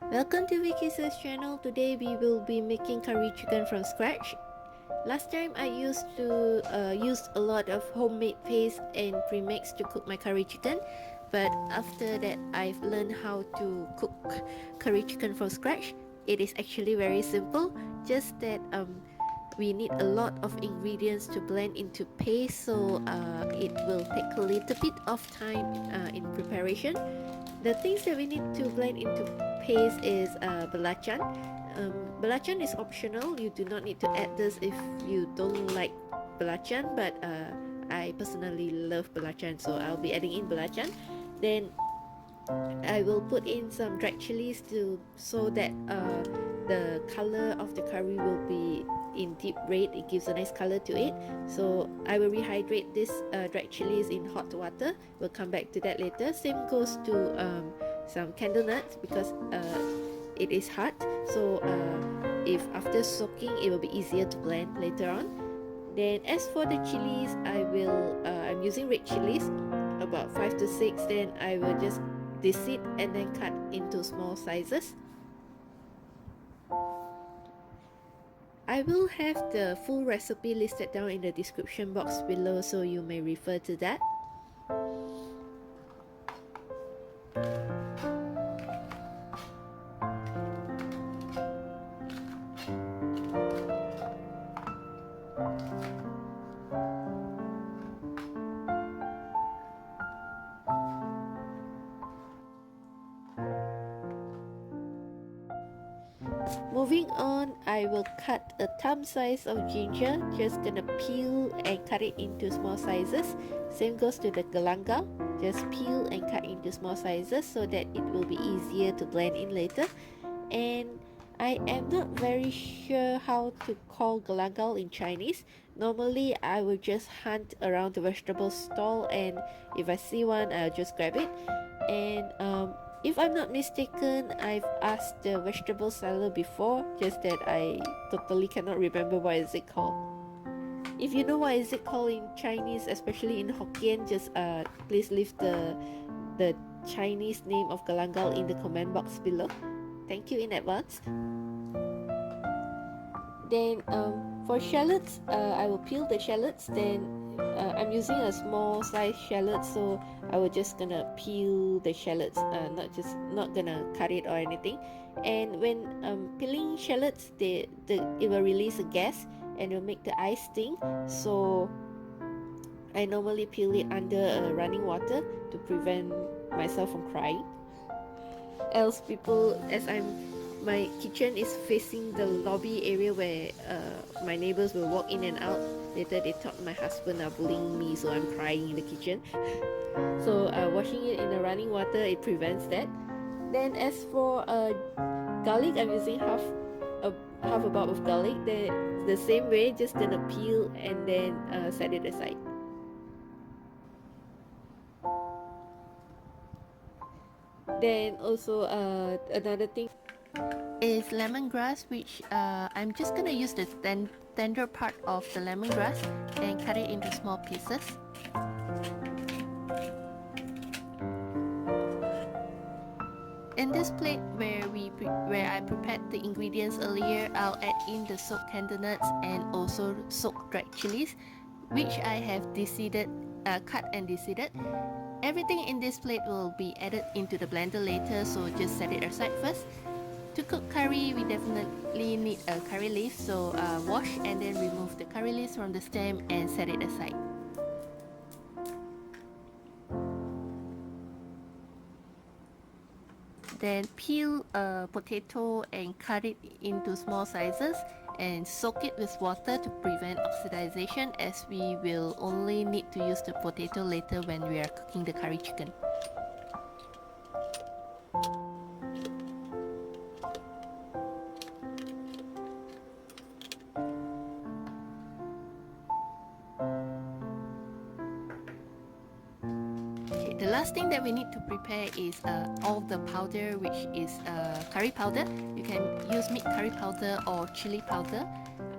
Welcome to Vicky's channel. Today we will be making curry chicken from scratch. Last time I used to use a lot of homemade paste and premix to cook my curry chicken, but after that I've learned how to cook curry chicken from scratch. It is actually very simple, just that we need a lot of ingredients to blend into paste, so it will take a little bit of time in preparation. The things that we need to blend into paste is belancan. Belancan is optional. You do not need to add this if you don't like belancan, but I personally love belancan, so I'll be adding in belancan. Then I will put in some dried chilies so that the color of the curry will be in deep red. It gives a nice color to it. So I will rehydrate this dried chilies in hot water. We'll come back to that later. Same goes to some candlenuts because it is hot. So if after soaking, it will be easier to blend later on. Then as for the chilies, I'm using red chilies, about 5 to 6. Then I will just deseed and then cut into small sizes. I will have the full recipe listed down in the description box below, so you may refer to that. Moving on, I will cut a thumb size of ginger. Just gonna peel and cut it into small sizes. Same goes to the galangal. Just peel and cut into small sizes so that it will be easier to blend in later. And I am not very sure how to call galangal in Chinese. Normally, I will just hunt around the vegetable stall, and if I see one, I'll just grab it. And if I'm not mistaken, I've asked the vegetable seller before, just that I totally cannot remember what is it called. If you know what is it called in Chinese, especially in Hokkien, just please leave the Chinese name of galangal in the comment box below. Thank you in advance. Then for shallots, I will peel the shallots. Then I'm using a small size shallot, so I will just gonna peel the shallots, not gonna cut it or anything. And when peeling shallots, it will release a gas and it will make the eyes sting. So I normally peel it under running water to prevent myself from crying. Else my kitchen is facing the lobby area where my neighbors will walk in and out. Later they thought my husband are bullying me, so I'm crying in the kitchen. So washing it in the running water, it prevents that. Then as for garlic, I'm using half a bulb of garlic. The same way, just gonna peel and then set it aside. Then also another thing is lemongrass, which I'm just gonna use the tender part of the lemongrass and cut it into small pieces. In this plate where I prepared the ingredients earlier, I'll add in the soaked candlenuts and also soaked dried chilies, which I have cut and deseeded. Everything in this plate will be added into the blender later, so just set it aside first. To cook curry, we definitely need a curry leaf, so wash and then remove the curry leaves from the stem and set it aside. Then peel a potato and cut it into small sizes and soak it with water to prevent oxidization, as we will only need to use the potato later when we are cooking the curry chicken. The last thing that we need to prepare is all the powder, which is curry powder. You can use meat curry powder or chili powder.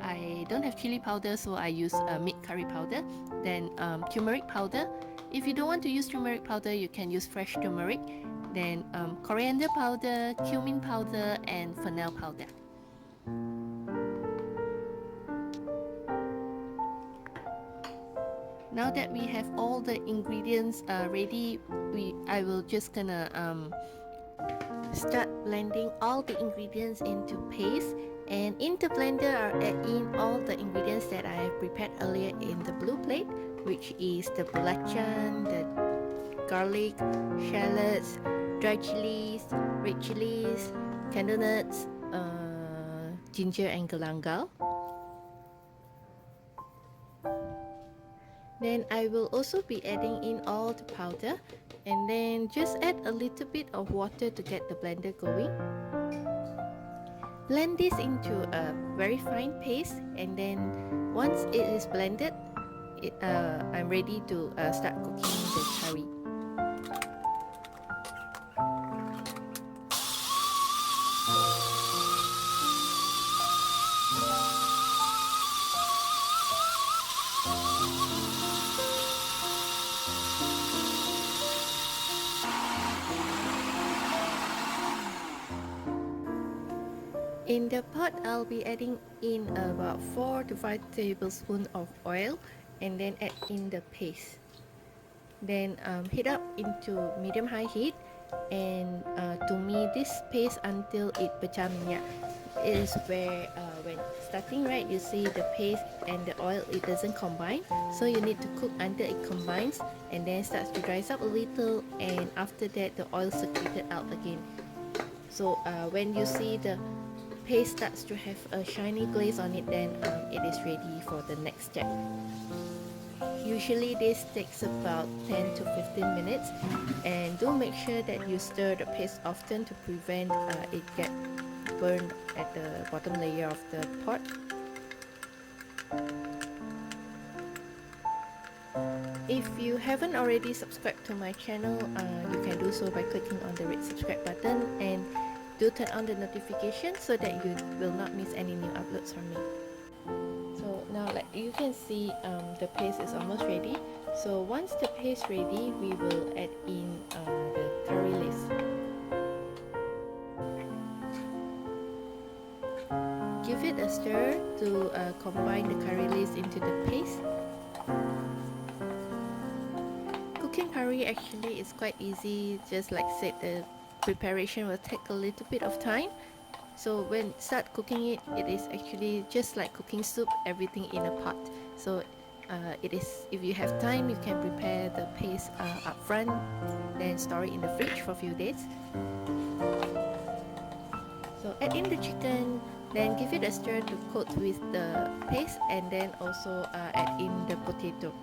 I don't have chili powder, so I use meat curry powder. Then turmeric powder. If you don't want to use turmeric powder, you can use fresh turmeric. then coriander powder, cumin powder, and fennel powder. Now that we have all the ingredients ready, I will just gonna start blending all the ingredients into paste, and in the blender I'll add in all the ingredients that I have prepared earlier in the blue plate, which is the belancan, the garlic, shallots, dried chilies, red chilies, candlenuts, ginger and galangal. Then I will also be adding in all the powder, and then just add a little bit of water to get the blender going. Blend this into a very fine paste, and then once it is blended, I'm ready to start cooking the curry. In the pot, I'll be adding in about 4 to 5 tablespoons of oil, and then add in the paste. Then heat up into medium-high heat, and tumi this paste until it pecah minyak. It is where when starting, right, you see the paste and the oil, it doesn't combine, so you need to cook until it combines and then starts to dry up a little, and after that the oil secreted out again. So when you see the paste starts to have a shiny glaze on it, then it is ready for the next step. Usually this takes about 10 to 15 minutes, and do make sure that you stir the paste often to prevent it get burned at the bottom layer of the pot. If you haven't already subscribed to my channel, you can do so by clicking on the red subscribe button, and do turn on the notification so that you will not miss any new uploads from me. So now, like you can see, the paste is almost ready. So once the paste ready, we will add in the curry leaves. Give it a stir to combine the curry leaves into the paste. Cooking curry actually is quite easy. Just like said, the preparation will take a little bit of time. So when start cooking it, it is actually just like cooking soup, everything in a pot. So it is, if you have time, you can prepare the paste up front, then store it in the fridge for a few days. So add in the chicken, then give it a stir to coat with the paste, and then also add in the potato.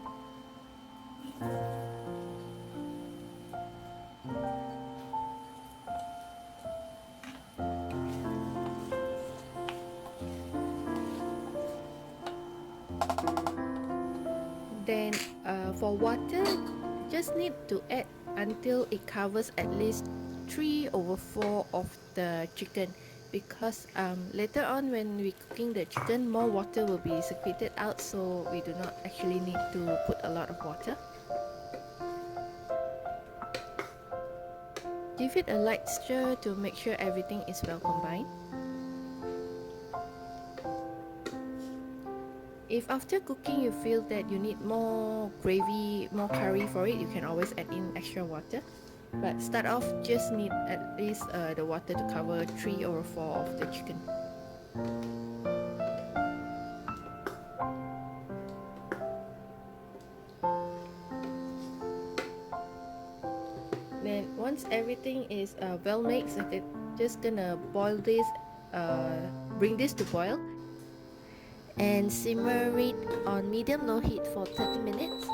Then for water, just need to add until it covers at least 3/4 of the chicken, because later on when we cooking the chicken, more water will be secreted out, so we do not actually need to put a lot of water. Give it a light stir to make sure everything is well combined. If after cooking you feel that you need more gravy, more curry for it, you can always add in extra water. But start off, just need at least the water to cover 3/4 of the chicken. Then once everything is well mixed, just gonna boil this, bring this to boil, and simmer it on medium-low heat for 30 minutes.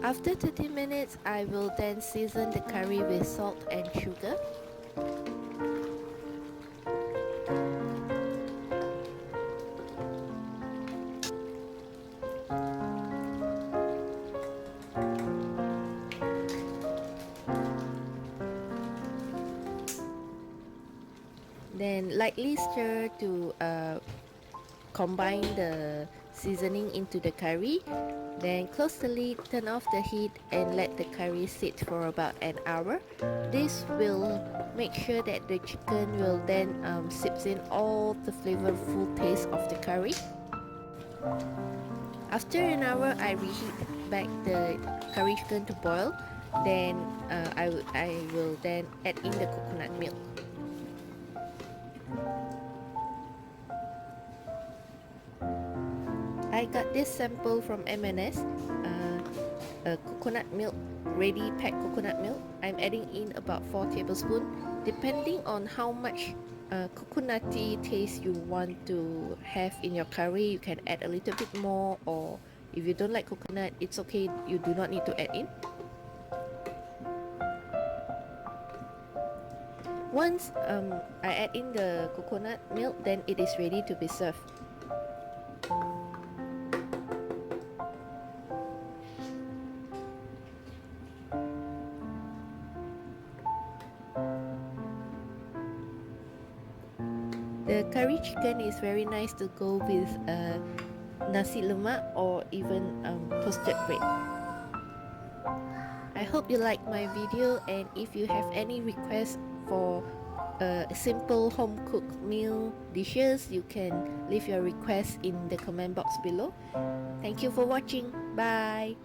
After 30 minutes, I will then season the curry with salt and sugar. Then lightly stir to combine the seasoning into the curry. Then close the lid, turn off the heat and let the curry sit for about an hour. This will make sure that the chicken will then sips in all the flavorful taste of the curry. After an hour, I reheat back the curry chicken to boil. Then I will then add in the coconut milk. I got this sample from M&S, a coconut milk, ready packed coconut milk. I'm adding in about 4 tablespoons. Depending on how much coconutty taste you want to have in your curry, you can add a little bit more, or if you don't like coconut, it's okay, you do not need to add in. Once I add in the coconut milk, then it is ready to be served. The curry chicken is very nice to go with nasi lemak or even toasted bread. I hope you like my video, and if you have any requests for simple home cooked meal dishes, you can leave your requests in the comment box below. Thank you for watching. Bye.